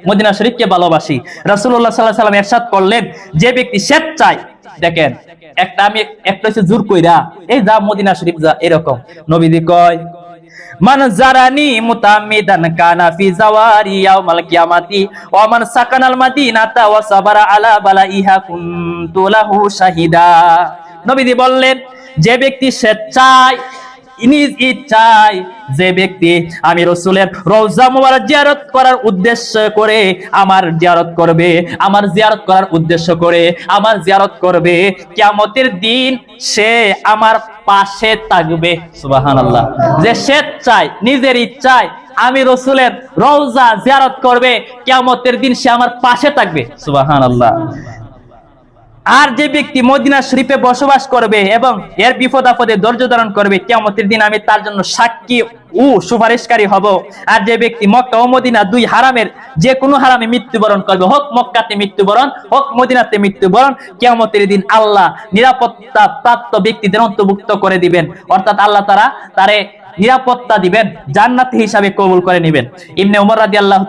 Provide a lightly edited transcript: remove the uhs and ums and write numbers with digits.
Medina শরীফকে ভালোবাসি। রাসূলুল্লাহ সাল্লাল্লাহু আলাইহি ওয়াসাল্লাম ইরশাদ করলেন, যে ব্যক্তি স্বেচ্ছায়, দেখেন একটা হচ্ছে জোর কইরা এই যা মদিনা শরীফ যা, এরকম নবীজি কয়, মান জারানি মুতামিদান কানা ফি জাওয়ারি ইয়াউমাল কিয়ামাতি ওয়া মান সাকানাল মাদিনাতা ওয়া সাবারা আলা বালাইহা কুনতু লাহু শাহিদা। নবীজি বললেন, যে ব্যক্তি স্বেচ্ছায় নিজ ইচ্ছায়, যে ব্যক্তি আমি রাসূলের রওজা মুবারক জিয়ারত করার উদ্দেশ্য করে আমার জিয়ারত করবে, আমার জিয়ারত করার উদ্দেশ্য করে আমার জিয়ারত করবে, কিয়ামতের দিন সে আমার পাশে থাকবে। সুবহানাল্লাহ। যে স্বেচ্ছায় নিজের ইচ্ছায় আমি রাসূলের রওজা জিয়ারত করবে, কিয়ামতের দিন সে আমার পাশে থাকবে। সুবহানাল্লাহ। আর যে ব্যক্তি মদিনা শরীফে বসবাস করবে এবং এর বিপদ আপদে ধৈর্য ধারণ করবে, কিয়ামতের দিন আমি তার জন্য সাক্ষী ও সুপারিশকারী হব। আর যে ব্যক্তি মক্কা ও মদিনা দুই হারামের যে কোনো হারামে মৃত্যুবরণ করবে, হোক মক্কাতে মৃত্যুবরণ হোক মদিনাতে মৃত্যুবরণ, কিয়ামতের দিন আল্লাহ নিরাপত্তা প্রাপ্ত ব্যক্তিদের অন্তর্ভুক্ত করে দিবেন, অর্থাৎ আল্লাহ তারে নিরাপত্তা দিবেন, জান্নাত হিসাবে কবুল করে নেবেন। ইবনে উমর রাদিয়াল্লাহু